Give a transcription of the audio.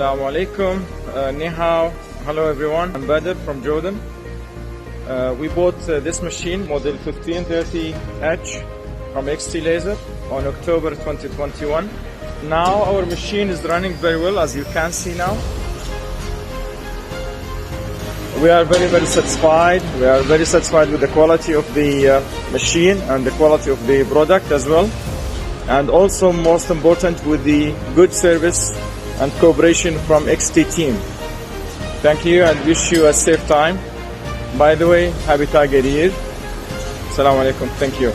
Assalamu alaikum, ni hao. Hello everyone, I'm Badr from Jordan. We bought this machine, model 1530H from XTlaser on October 2021. Now our machine is running very well, as you can see now. We are very satisfied. We are very satisfied with the quality of the machine and the quality of the product as well. And also, most important, with the good service and cooperation from XT team. Thank you and wish you a safe time. By the way, happy Tiger Year. Assalamu alaikum. Thank you.